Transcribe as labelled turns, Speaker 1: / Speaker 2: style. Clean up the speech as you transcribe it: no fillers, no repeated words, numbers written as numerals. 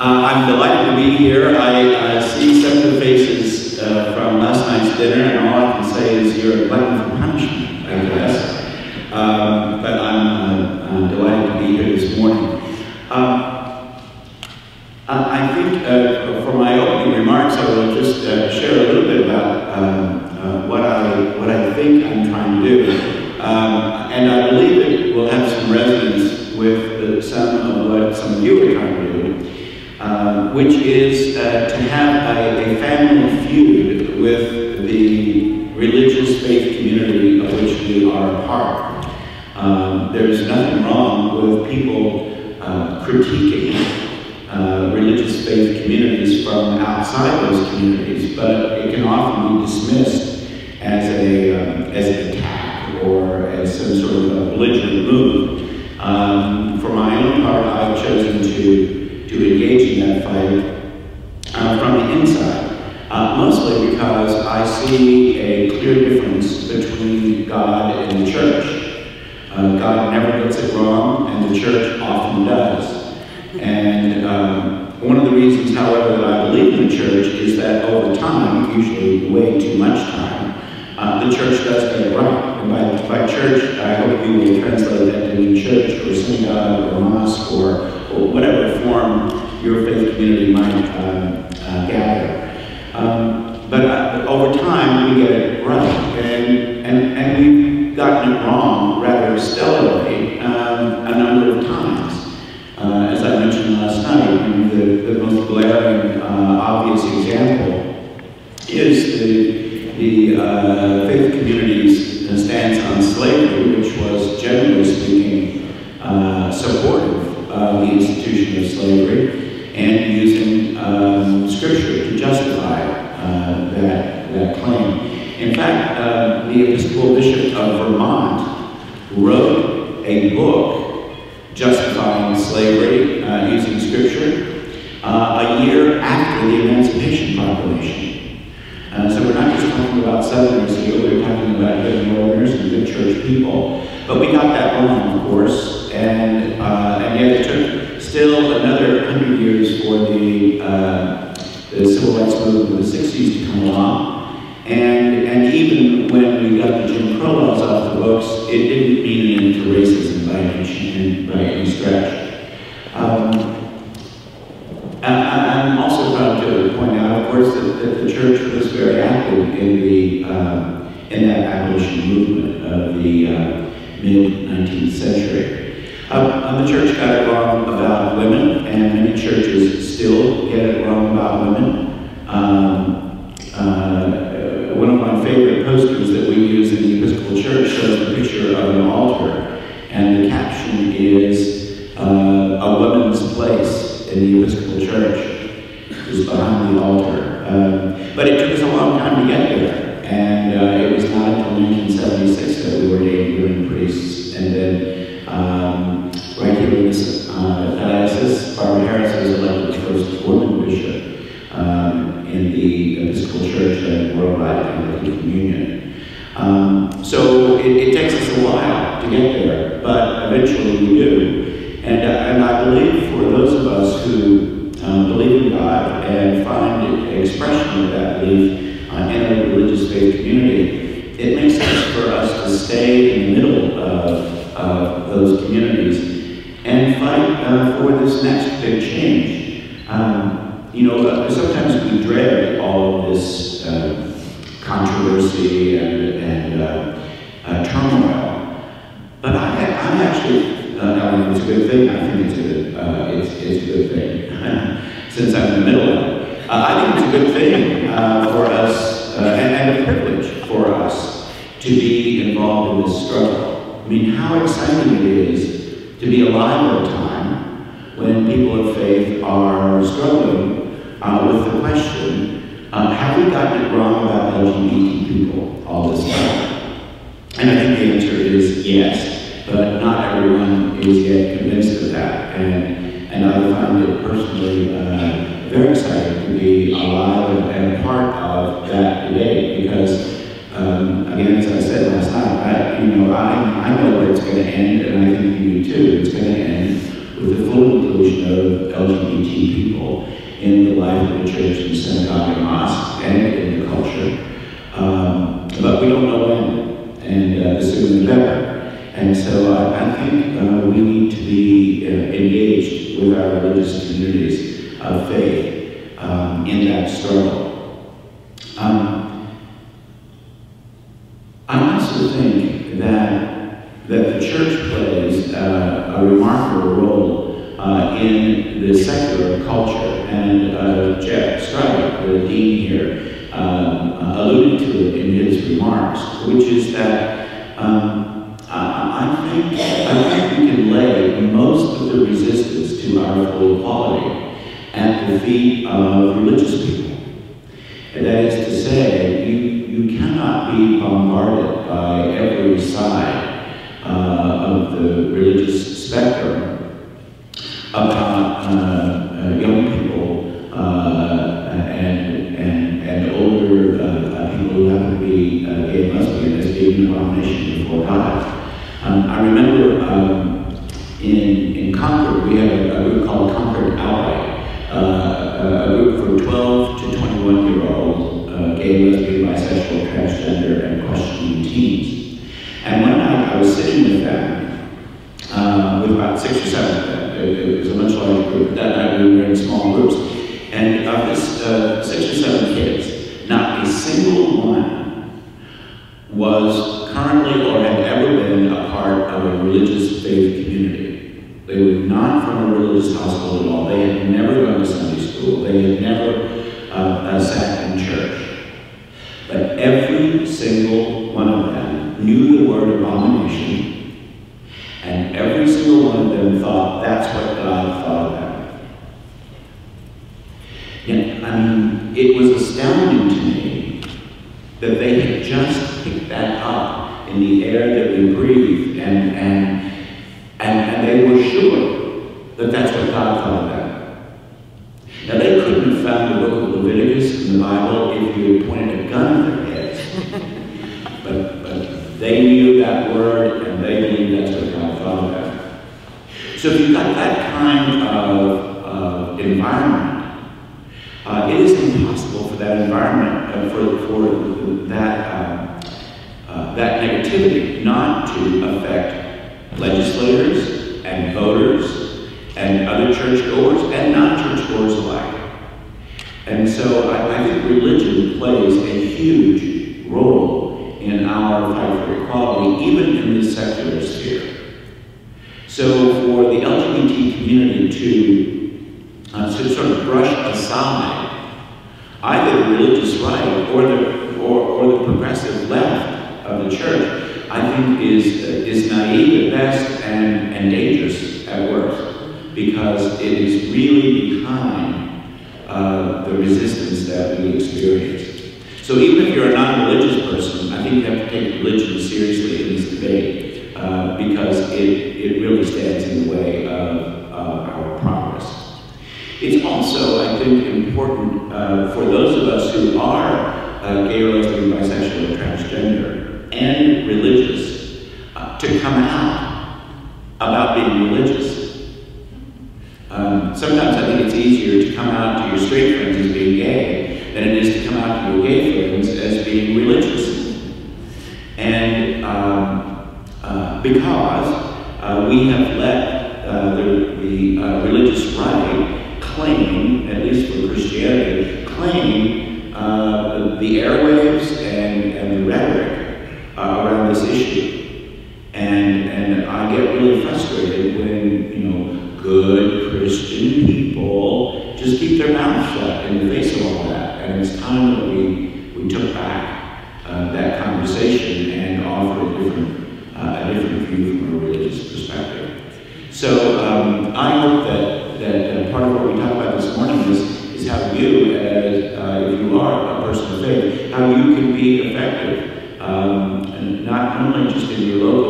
Speaker 1: I'm delighted to be here. I see some of the faces from last night's dinner, and all I can say is you're a glutton for punishment, I guess. But I'm delighted to be here this morning. I think for my opening remarks, I will just share a little bit about what I think I'm trying to do. And I believe it will have some resonance with some of what some of you are trying to do, which is to have a family feud with the religious faith community of which we are a part. There's nothing wrong with people critiquing religious faith communities from outside those communities, but it can often be dismissed as an attack or as some sort of a belligerent move. For my own part, I've chosen to engage in that fight from the inside, mostly because I see a clear difference between God and the church. God never gets it wrong, and the church often does. And one of the reasons, however, that I believe in the church is that over time, usually way too much time, the church does get it right. And by church, I hope you will translate that to mean church or synagogue or mosque or whatever form your faith community might gather. But over time, we get it right. And we've gotten it wrong rather stellarly a number of times. As I mentioned last night, the most glaring, obvious example is the faith community's stance on slavery, which was, generally speaking, supportive of the institution of slavery and using Scripture to justify that claim. In fact, the Episcopal Bishop of Vermont wrote a book justifying slavery using Scripture a year after the Emancipation Proclamation. So we're not just talking about Southerners here, we're talking about good Northerners and good church people. But we got that wrong, of course, and yet it took still another 100 years for the civil rights movement of the 60s to come along. And even when we got the Jim Crow laws off the books, it didn't mean an end to racism by any stretch. I'm also proud to point out, of course, that the church was very active in that abolition movement of the mid-19th century. The church got it wrong about women, and many churches still get it wrong about women. One of my favorite posters that we use in the Episcopal Church shows a picture of an altar, and the caption is a woman's place in the Episcopal Church is behind the altar. But it took us a long time to get there, and it was not until 1976 that we were ordained women priests, and then right here in this diocese, Barbara Harris was elected the first woman bishop in the Episcopal Church and worldwide Anglican Communion. So it takes us a while to get there, but eventually we do. And I believe for those of us who believe in God and find expression of that belief in a religious faith community, it makes sense for us to stay in the middle of those communities and fight for this next big change. You know, sometimes we dread all of this controversy and turmoil, but I actually, I mean, it's a good thing. I think it's a good thing, since I'm in the middle of it. I think it's a good thing for us, and a privilege for us to be involved in this struggle. I mean, how exciting it is to be alive at a time when people of faith are struggling with the question, have we gotten it wrong about LGBT people all this time? And I think the answer is yes, but not everyone is yet convinced of that. And I find it personally very exciting to be alive and a part of that debate because, again, as I said last night, I know where it's going to end, and I think you do too. It's going to end with the full inclusion of LGBT people life of the church in synagogue and mosque and in the culture. But we don't know when, and the sooner the better. And so I think we need to be engaged with our religious communities of faith in that struggle. I also think that the church plays a remarkable role in the secular culture, and Jeff Stryker, the dean here, alluded to it in his remarks, which is that I think we can lay most of the resistance to our full equality at the feet of religious people. And that is to say, you cannot be bombarded by every side of the religious spectrum about young people and older people who happen to be gay and lesbian as being an abomination before God. I remember in Concord, we had a group called Concord Ally, a group for 12 to 21-year-old gay, lesbian, bisexual, transgender, and questioning teens. And one night I was sitting with them, with about 6 or 7 of them. It was a much larger group. That night we were in small groups. And of this 6 or 7 kids, not a single one was currently or had ever been a part of a religious faith community. They were not from a religious household at all. They had never gone to Sunday school. They had never sat in church. But every single one of them knew the word abomination, and every single one of them thought that's what God thought of them. And, I mean, it was astounding to me that they had just picked that up in the air that we breathe, and they were sure that that's what God thought of them. Now, they couldn't have found the book of Leviticus in the Bible if you had pointed a gun at their heads. but they knew that word, and they believed that's what God thought of them. So if you've got that kind of environment, it is impossible for that environment, for that negativity not to affect legislators and voters and other churchgoers and non-churchgoers alike. And so I think religion plays a huge role in our fight for equality, even in the secular sphere. So for the LGBT community to sort of brush aside either the religious right or the progressive left of the church, I think is naive at best and dangerous at worst, because it is really behind the resistance that we experience. So even if you're a non-religious person, I think you have to take religion seriously in this debate, because it really stands in the way of our progress. It's also, I think, important for those of us who are gay or lesbian, bisexual, or transgender, and religious, to come out about being religious. Sometimes I think it's easier to come out to your straight friends as being gay than it is to come out to your gay friends as being religious. And because we have let the religious right claim, at least for Christianity, claim the airwaves and the rhetoric around this issue. And I get really frustrated when, good Christian people just keep their mouths shut in the face of all that. And it's time that we took back that conversation and offer a different view from a religious perspective. So I hope that part of what we talked about this morning is how you, as if you are a person of faith, how you can be effective, not only just in your local